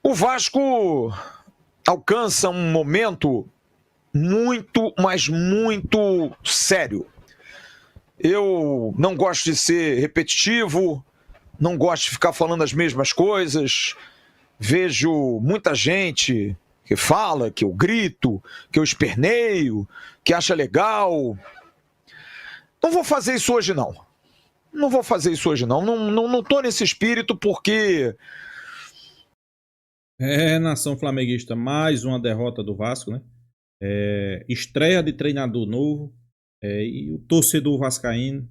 O Vasco alcança um momento muito, mas muito sério. Eu não gosto de ser repetitivo, não gosto de ficar falando as mesmas coisas. Vejo muita gente que fala, que eu grito, que eu esperneio, que acha legal. Não vou fazer isso hoje, não. Não vou fazer isso hoje, não. Não tô nesse espírito porque... Nação flamenguista, mais uma derrota do Vasco, né? Estreia de treinador novo, e o torcedor vascaíno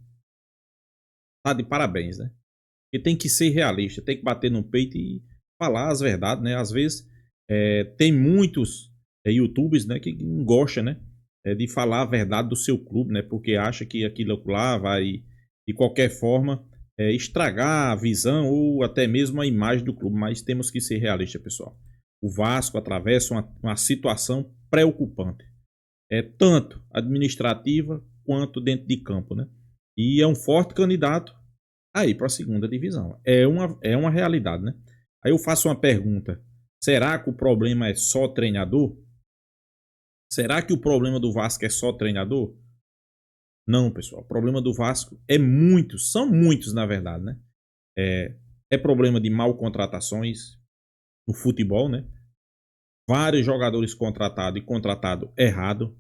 tá de parabéns, né? Porque tem que ser realista, tem que bater no peito e falar as verdades, né? Às vezes tem muitos YouTubers, né, que não gostam, né, de falar a verdade do seu clube, né? Porque acha que aquilo lá vai, de qualquer forma, estragar a visão ou até mesmo a imagem do clube. Mas temos que ser realistas, pessoal. O Vasco atravessa uma situação preocupante. Tanto administrativa quanto dentro de campo, né? E é um forte candidato aí para a segunda divisão. É uma realidade, né? Aí eu faço uma pergunta. Será que o problema é só treinador? Será que o problema do Vasco é só treinador? Não, pessoal. O problema do Vasco é muitos, são muitos na verdade, né? É problema de mal contratações no futebol, né? Vários jogadores contratados e contratado errado.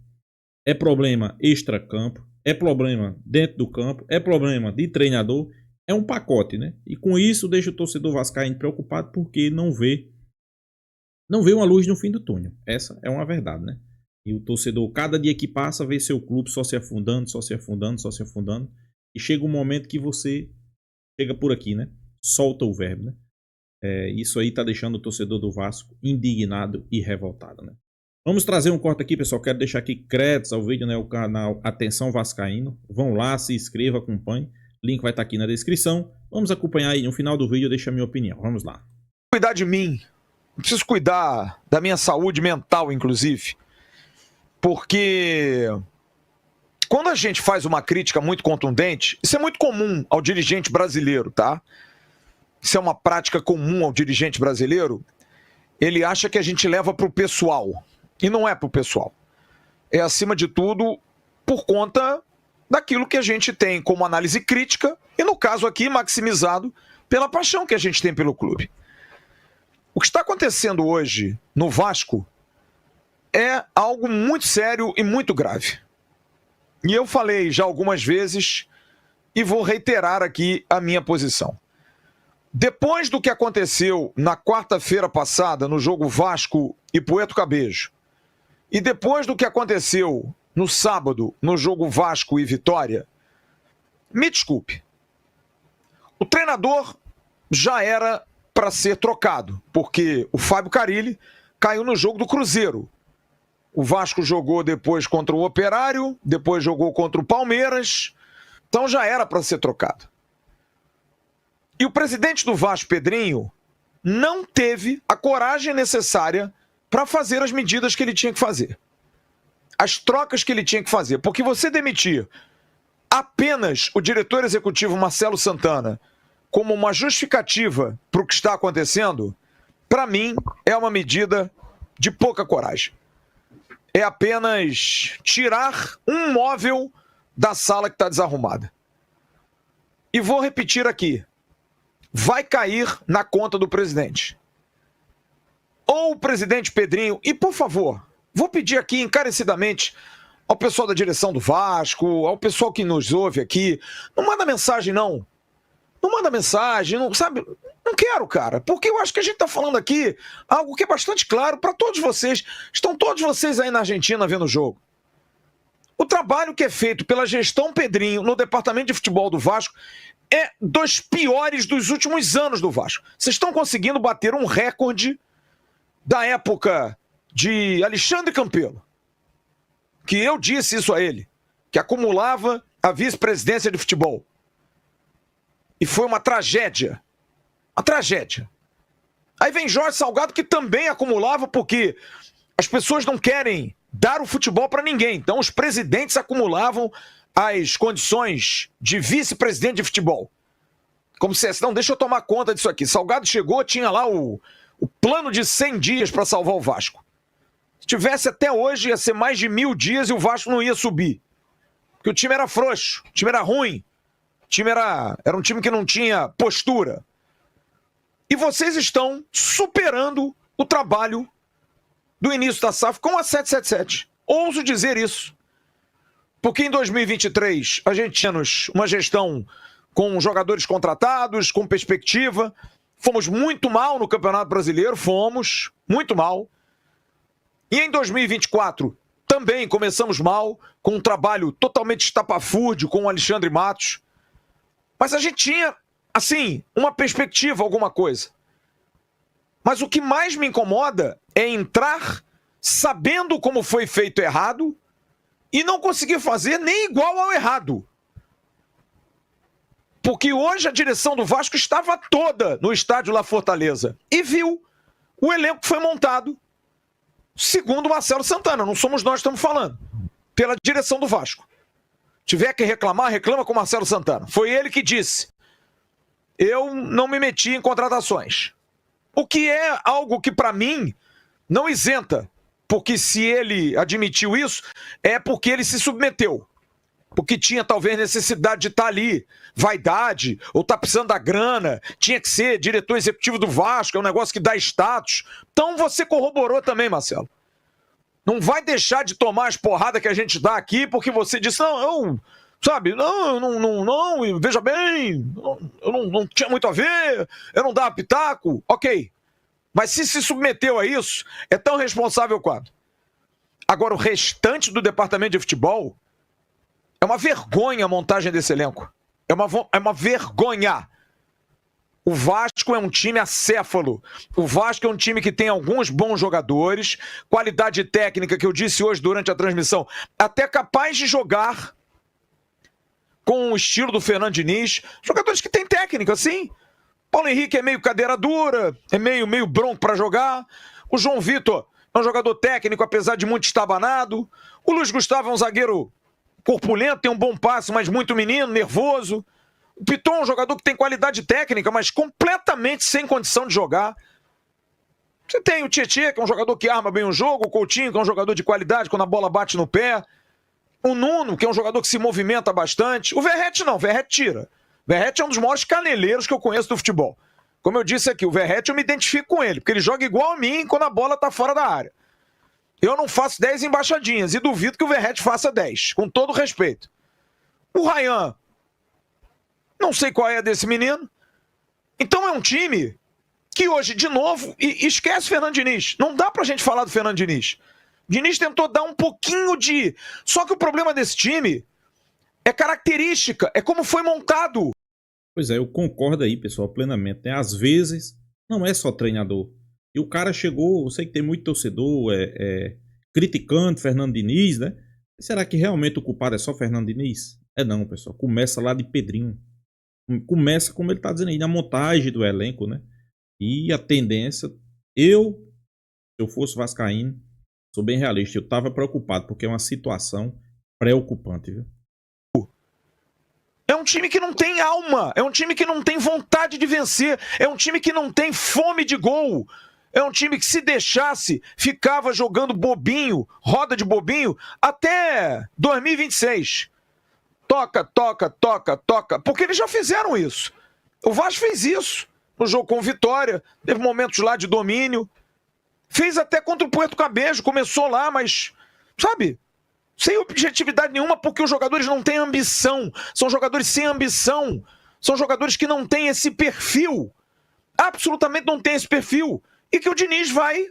É problema extra-campo. É problema dentro do campo. É problema de treinador. É um pacote, né? E com isso deixa o torcedor vascaíno preocupado porque não vê uma luz no fim do túnel. Essa é uma verdade, né? E o torcedor, cada dia que passa, vê seu clube só se afundando, só se afundando, só se afundando. E chega um momento que você chega por aqui, né? Solta o verbo, né? Isso aí tá deixando o torcedor do Vasco indignado e revoltado, né? Vamos trazer um corte aqui, pessoal. Quero deixar aqui créditos ao vídeo, né? O canal Atenção Vascaíno. Vão lá, se inscreva, acompanhe. Link vai estar aqui na descrição. Vamos acompanhar aí. No final do vídeo eu deixo a minha opinião. Vamos lá. Cuidar de mim. Preciso cuidar da minha saúde mental, inclusive. Porque quando a gente faz uma crítica muito contundente, isso é muito comum ao dirigente brasileiro, tá? Isso é uma prática comum ao dirigente brasileiro. Ele acha que a gente leva para o pessoal. E não é para o pessoal. É, acima de tudo, por conta daquilo que a gente tem como análise crítica e, no caso aqui, maximizado pela paixão que a gente tem pelo clube. O que está acontecendo hoje no Vasco é algo muito sério e muito grave. E eu falei já algumas vezes e vou reiterar aqui a minha posição. Depois do que aconteceu na quarta-feira passada no jogo Vasco e Poeto Cabejo, e depois do que aconteceu no sábado no jogo Vasco e Vitória, me desculpe, o treinador já era para ser trocado, porque o Fábio Carille caiu no jogo do Cruzeiro. O Vasco jogou depois contra o Operário, depois jogou contra o Palmeiras, então já era para ser trocado. E o presidente do Vasco, Pedrinho, não teve a coragem necessária para fazer as medidas que ele tinha que fazer. As trocas que ele tinha que fazer. Porque você demitir apenas o diretor executivo Marcelo Santana como uma justificativa para o que está acontecendo, para mim, é uma medida de pouca coragem. É apenas tirar um móvel da sala que está desarrumada. E vou repetir aqui. Vai cair na conta do presidente. Ou o presidente Pedrinho, e por favor, vou pedir aqui encarecidamente ao pessoal da direção do Vasco, ao pessoal que nos ouve aqui, não manda mensagem não. Não manda mensagem, não, sabe? Não quero, cara, porque eu acho que a gente está falando aqui algo que é bastante claro para todos vocês. Estão todos vocês aí na Argentina vendo o jogo. O trabalho que é feito pela gestão Pedrinho no departamento de futebol do Vasco é dos piores dos últimos anos do Vasco. Vocês estão conseguindo bater um recorde da época de Alexandre Campelo, que eu disse isso a ele, que acumulava a vice-presidência de futebol. E foi uma tragédia. Uma tragédia. Aí vem Jorge Salgado, que também acumulava, porque as pessoas não querem dar o futebol para ninguém. Então os presidentes acumulavam as condições de vice-presidente de futebol. Como se, não, deixa eu tomar conta disso aqui. Salgado chegou, tinha lá o o plano de 100 dias para salvar o Vasco. Se tivesse até hoje, ia ser mais de 1000 dias e o Vasco não ia subir. Porque o time era frouxo, o time era ruim, o time era um time que não tinha postura. E vocês estão superando o trabalho do início da SAF com a 777. Ouso dizer isso. Porque em 2023 a gente tinha uma gestão com jogadores contratados, com perspectiva. Fomos muito mal no Campeonato Brasileiro, fomos muito mal. E em 2024 também começamos mal, com um trabalho totalmente estapafúrdio com o Alexandre Matos. Mas a gente tinha, assim, uma perspectiva, alguma coisa. Mas o que mais me incomoda é entrar sabendo como foi feito errado e não conseguir fazer nem igual ao errado. Porque hoje a direção do Vasco estava toda no estádio La Fortaleza e viu o elenco que foi montado, segundo Marcelo Santana. Não somos nós que estamos falando, pela direção do Vasco. Tiver que reclamar, reclama com Marcelo Santana. Foi ele que disse: eu não me meti em contratações. O que é algo que, para mim, não isenta. Porque se ele admitiu isso, é porque ele se submeteu. Porque tinha talvez necessidade de estar ali, vaidade, ou tá precisando da grana, tinha que ser diretor executivo do Vasco, é um negócio que dá status. Então você corroborou também, Marcelo. Não vai deixar de tomar as porradas que a gente dá aqui, porque você disse, não, veja bem, eu não tinha muito a ver, eu não dava pitaco. Ok. Mas se submeteu a isso, é tão responsável quanto. Agora, o restante do departamento de futebol é uma vergonha a montagem desse elenco. É uma vergonha. O Vasco é um time acéfalo. O Vasco é um time que tem alguns bons jogadores, qualidade técnica, que eu disse hoje durante a transmissão, até capaz de jogar com o estilo do Fernando Diniz. Jogadores que têm técnica, sim. Paulo Henrique é meio cadeira dura, é meio bronco para jogar. O João Vitor é um jogador técnico, apesar de muito estabanado. O Luiz Gustavo é um zagueiro corpulento, tem um bom passe, mas muito menino, nervoso. O Piton é um jogador que tem qualidade técnica, mas completamente sem condição de jogar. Você tem o Tietê, que é um jogador que arma bem o jogo. O Coutinho, que é um jogador de qualidade quando a bola bate no pé. O Nuno, que é um jogador que se movimenta bastante. O Verratti não, o Verratti tira. Verratti é um dos maiores caneleiros que eu conheço do futebol. Como eu disse aqui, o Verratti eu me identifico com ele, porque ele joga igual a mim quando a bola está fora da área. Eu não faço 10 embaixadinhas e duvido que o Verratti faça 10, com todo respeito. O Ryan, não sei qual é a desse menino. Então é um time que hoje, de novo, esquece Fernando Diniz. Não dá pra gente falar do Fernando Diniz. Diniz tentou dar um pouquinho de... Só que o problema desse time é característica, é como foi montado. Pois é, eu concordo aí, pessoal, plenamente, né? Às vezes, não é só treinador. E o cara chegou, eu sei que tem muito torcedor criticando Fernando Diniz, né? Será que realmente o culpado é só Fernando Diniz? É não, pessoal. Começa lá de Pedrinho. Começa, como ele tá dizendo aí, na montagem do elenco, né? E a tendência... se eu fosse vascaíno, sou bem realista, eu tava preocupado, porque é uma situação preocupante, viu? É um time que não tem alma, é um time que não tem vontade de vencer, é um time que não tem fome de gol, é um time que se deixasse, ficava jogando bobinho, roda de bobinho, até 2026. Toca, porque eles já fizeram isso. O Vasco fez isso no jogo com Vitória, teve momentos lá de domínio, fez até contra o Puerto Cabello, começou lá, mas, sabe... sem objetividade nenhuma, porque os jogadores não têm ambição. São jogadores sem ambição. São jogadores que não têm esse perfil. Absolutamente não tem esse perfil. E que o Diniz vai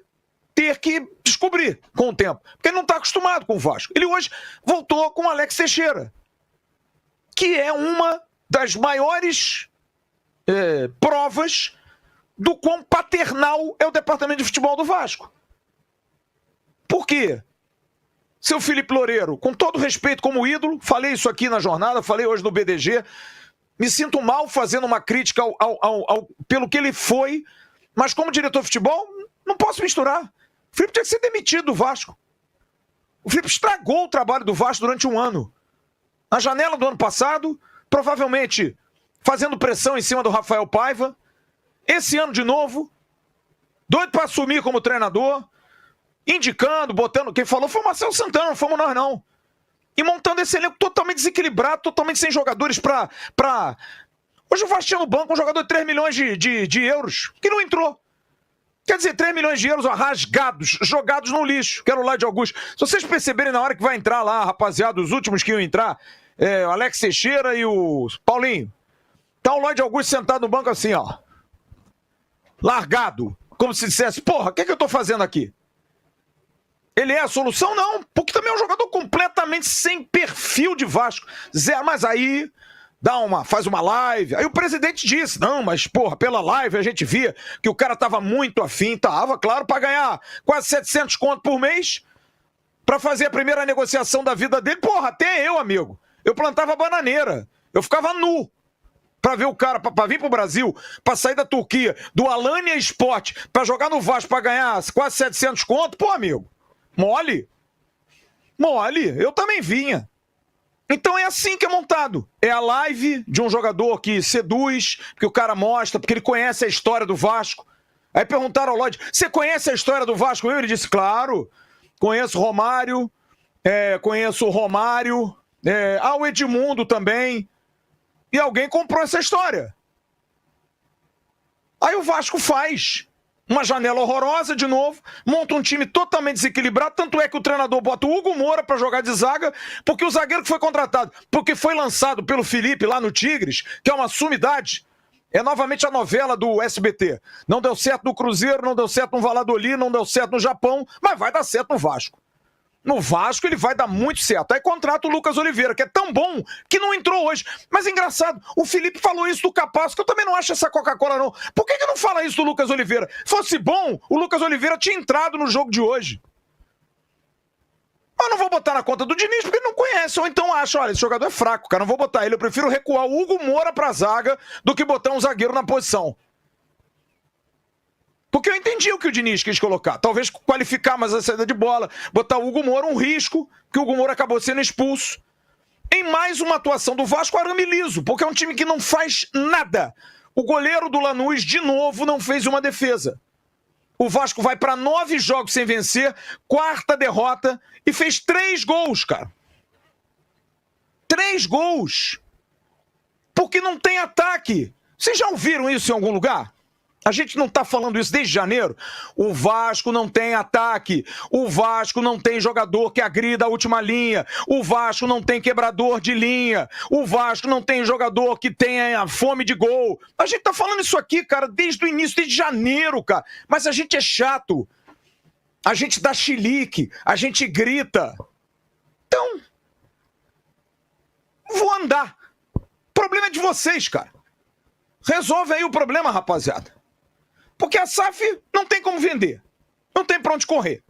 ter que descobrir com o tempo. Porque ele não está acostumado com o Vasco. Ele hoje voltou com o Alex Teixeira, que é uma das maiores provas do quão paternal é o departamento de futebol do Vasco. Por quê? Seu Felipe Loureiro, com todo respeito como ídolo, falei isso aqui na jornada, falei hoje no BDG, me sinto mal fazendo uma crítica pelo que ele foi, mas como diretor de futebol, não posso misturar. O Felipe tinha que ser demitido do Vasco. O Felipe estragou o trabalho do Vasco durante um ano. Na janela do ano passado, provavelmente fazendo pressão em cima do Rafael Paiva. Esse ano de novo, Doido para assumir como treinador, indicando, botando. Quem falou foi o Marcelo Santana, não fomos nós, não. E montando esse elenco totalmente desequilibrado, totalmente sem jogadores pra... Hoje o Vasco tinha no banco um jogador de 3 milhões de euros, que não entrou. Quer dizer, 3 milhões de euros ó, rasgados, jogados no lixo, que era o Lloyd Augusto. Se vocês perceberem na hora que vai entrar lá, rapaziada, os últimos que iam entrar, o Alex Teixeira e o Paulinho, tá o Lloyd Augusto sentado no banco assim, ó. Largado. Como se dissesse, porra, o que eu tô fazendo aqui? Ele é a solução? Não, porque também é um jogador completamente sem perfil de Vasco. Zé, mas aí... faz uma live. Aí o presidente disse, não, mas porra, pela live a gente via que o cara tava muito afim, tava, claro, pra ganhar quase 700 conto por mês, pra fazer a primeira negociação da vida dele. Porra, até eu, amigo, eu plantava bananeira, eu ficava nu pra ver o cara, pra vir pro Brasil, pra sair da Turquia, do Alanya Sport, pra jogar no Vasco, pra ganhar quase 700 conto. Pô, amigo, mole, eu também vinha. Então é assim que é montado. É a live de um jogador que seduz, que o cara mostra, porque ele conhece a história do Vasco. Aí perguntaram ao Lloyd, você conhece a história do Vasco? Ele disse, claro, conheço Romário, conheço o Romário, o Edmundo também. E alguém comprou essa história. Aí o Vasco faz uma janela horrorosa de novo, monta um time totalmente desequilibrado, tanto é que o treinador bota o Hugo Moura pra jogar de zaga, porque o zagueiro que foi contratado, porque foi lançado pelo Felipe lá no Tigres, que é uma sumidade, é novamente a novela do SBT. Não deu certo no Cruzeiro, não deu certo no Valladolid, não deu certo no Japão, mas vai dar certo no Vasco. No Vasco ele vai dar muito certo. Aí contrata o Lucas Oliveira, que é tão bom que não entrou hoje. Mas engraçado, o Felipe falou isso do Capasso, que eu também não acho essa Coca-Cola não. Por que não fala isso do Lucas Oliveira? Fosse bom, o Lucas Oliveira tinha entrado no jogo de hoje. Mas não vou botar na conta do Diniz, porque ele não conhece. Ou então acha, olha, esse jogador é fraco, cara, não vou botar ele. Eu prefiro recuar o Hugo Moura pra zaga do que botar um zagueiro na posição. Porque eu entendi o que o Diniz quis colocar. Talvez qualificar mais a saída de bola, botar o Hugo Moura um risco, que o Hugo Moura acabou sendo expulso. Em mais uma atuação do Vasco, arame liso, porque é um time que não faz nada. O goleiro do Lanús, de novo, não fez uma defesa. O Vasco vai para 9 jogos sem vencer, 4ª derrota e fez 3 gols, cara. 3 gols. Porque não tem ataque. Vocês já ouviram isso em algum lugar? A gente não está falando isso desde janeiro. O Vasco não tem ataque. O Vasco não tem jogador que agrida a última linha. O Vasco não tem quebrador de linha. O Vasco não tem jogador que tenha fome de gol. A gente está falando isso aqui, cara, desde o início, desde janeiro, cara. Mas a gente é chato. A gente dá chilique. A gente grita. Então, vou andar. O problema é de vocês, cara. Resolve aí o problema, rapaziada. Porque a SAF não tem como vender. Não tem pra onde correr.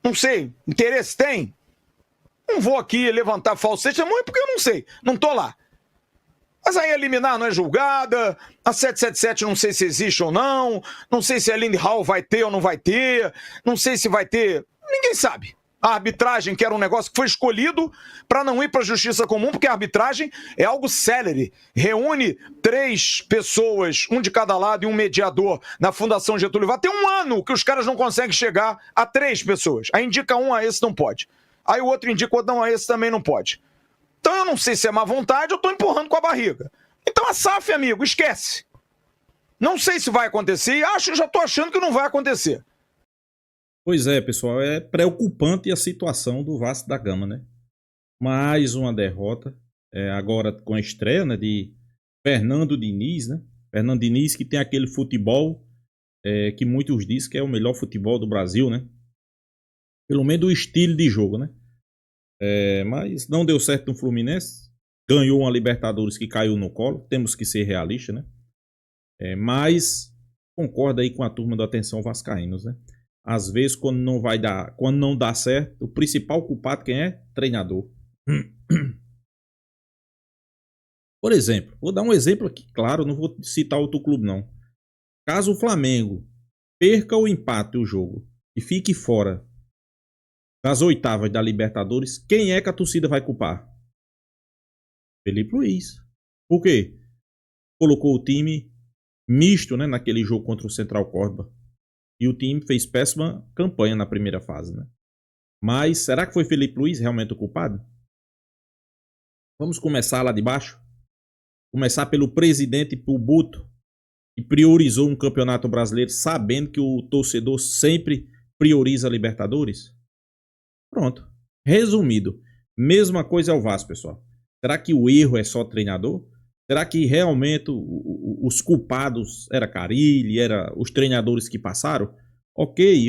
Não sei, interesse tem? Não vou aqui levantar falso testemunho porque eu não sei. Não tô lá. Mas aí a liminar não é julgada. A 777 não sei se existe ou não. Não sei se a Linde Hall vai ter ou não vai ter. Não sei se vai ter. Ninguém sabe. A arbitragem, que era um negócio que foi escolhido para não ir para a justiça comum, porque a arbitragem é algo célere. Reúne 3 pessoas, um de cada lado e um mediador na Fundação Getúlio Vargas. Tem um ano que os caras não conseguem chegar a 3 pessoas. Aí indica um, a esse não pode. Aí o outro indica o outro, não, a esse também não pode. Então eu não sei se é má vontade ou estou empurrando com a barriga. Então a SAF, amigo, esquece. Não sei se vai acontecer e já estou achando que não vai acontecer. Pois é, pessoal, é preocupante a situação do Vasco da Gama, né? Mais uma derrota, agora com a estreia, né, de Fernando Diniz, né? Fernando Diniz, que tem aquele futebol que muitos dizem que é o melhor futebol do Brasil, né? Pelo menos o estilo de jogo, né? Mas não deu certo no Fluminense, ganhou uma Libertadores que caiu no colo, temos que ser realistas, né? Mas concordo aí com a turma do Atenção Vascaínos, né? Às vezes, quando não dá certo, o principal culpado quem é? Treinador. Por exemplo, vou dar um exemplo aqui, claro, não vou citar outro clube não. Caso o Flamengo perca ou empate o jogo e fique fora das oitavas da Libertadores, quem é que a torcida vai culpar? Felipe Luiz. Por quê? Colocou o time misto, né, naquele jogo contra o Central Córdoba. E o time fez péssima campanha na primeira fase, né? Mas será que foi Felipe Luiz realmente o culpado? Vamos começar lá de baixo? Começar pelo presidente Pubuto, que priorizou um campeonato brasileiro sabendo que o torcedor sempre prioriza a Libertadores? Pronto. Resumido, mesma coisa é o Vasco, pessoal. Será que o erro é só treinador? Será que realmente os culpados era Carille, era os treinadores que passaram? Ok,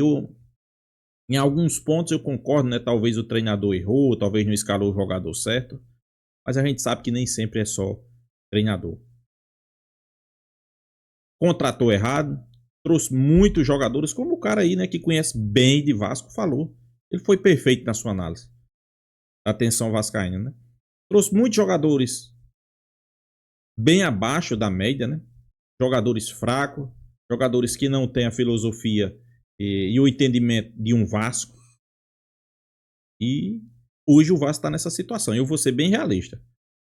em alguns pontos eu concordo, né? Talvez o treinador errou, talvez não escalou o jogador certo, mas a gente sabe que nem sempre é só treinador. Contratou errado, trouxe muitos jogadores, como o cara aí, né, que conhece bem de Vasco, falou. Ele foi perfeito na sua análise. Atenção vascaína, né? Trouxe muitos jogadores bem abaixo da média, né? Jogadores fracos, jogadores que não têm a filosofia e o entendimento de um Vasco. E hoje o Vasco está nessa situação. Eu vou ser bem realista.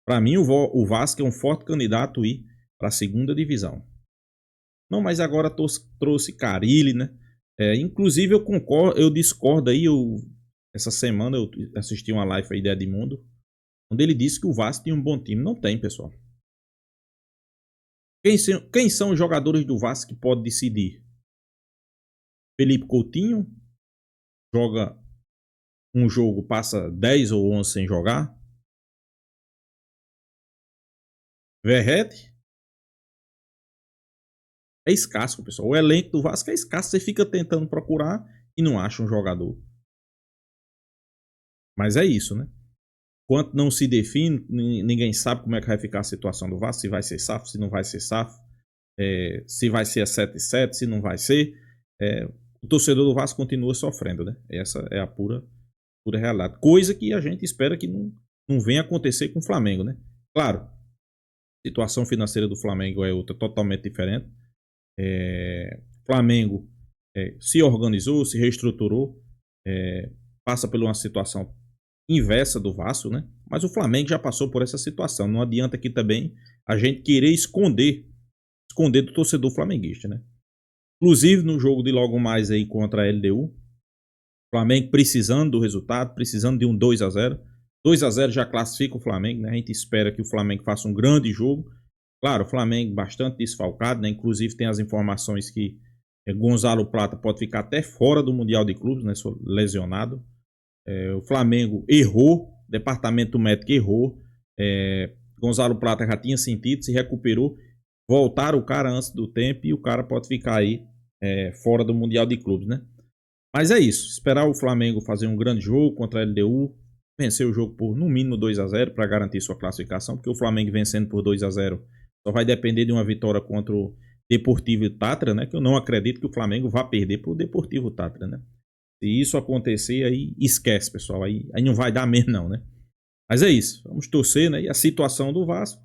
Para mim, o Vasco é um forte candidato para a segunda divisão. Não, mas agora trouxe Carille, né? Inclusive eu discordo aí. Essa semana eu assisti uma live aí de Edmundo, onde ele disse que o Vasco tinha um bom time. Não tem, pessoal. Quem são os jogadores do Vasco que pode decidir? Felipe Coutinho joga um jogo, passa 10 ou 11 sem jogar. Verrete é escasso, pessoal. O elenco do Vasco é escasso. Você fica tentando procurar e não acha um jogador. Mas é isso, né? Enquanto não se define, ninguém sabe como é que vai ficar a situação do Vasco. Se vai ser SAF, se não vai ser SAF. Se vai ser a 7-7, se não vai ser. O torcedor do Vasco continua sofrendo, né? Essa é a pura realidade. Coisa que a gente espera que não venha acontecer com o Flamengo, né? Claro, a situação financeira do Flamengo é outra, totalmente diferente. Flamengo se organizou, se reestruturou, passa por uma situação inversa do Vasco, né? Mas o Flamengo já passou por essa situação. Não adianta aqui também a gente querer esconder do torcedor flamenguista, né? Inclusive no jogo de logo mais aí contra a LDU, Flamengo precisando do resultado, precisando de um 2-0. 2-0 já classifica o Flamengo, né? A gente espera que o Flamengo faça um grande jogo. Claro, o Flamengo bastante desfalcado, né? Inclusive tem as informações que Gonzalo Plata pode ficar até fora do Mundial de Clubes, né? Lesionado. O Flamengo errou, o departamento médico errou. Gonzalo Plata já tinha sentido, se recuperou. Voltaram o cara antes do tempo e o cara pode ficar aí fora do Mundial de Clubes, né? Mas é isso, esperar o Flamengo fazer um grande jogo contra a LDU, vencer o jogo por no mínimo 2-0 para garantir sua classificação, porque o Flamengo vencendo por 2-0 só vai depender de uma vitória contra o Deportivo Tátira, né? Que eu não acredito que o Flamengo vá perder para o Deportivo Tátira, né? Se isso acontecer, aí esquece, pessoal, aí não vai dar mesmo não, né? Mas é isso, vamos torcer, né? E a situação do Vasco,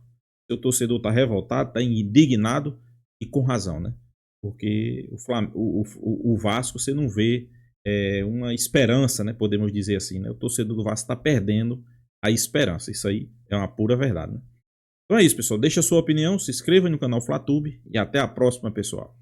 o torcedor está revoltado, está indignado e com razão, né? Porque o Vasco você não vê uma esperança, né? Podemos dizer assim, né? O torcedor do Vasco está perdendo a esperança. Isso aí é uma pura verdade, né? Então é isso, pessoal. Deixa a sua opinião, se inscreva no canal Flatube e até a próxima, pessoal.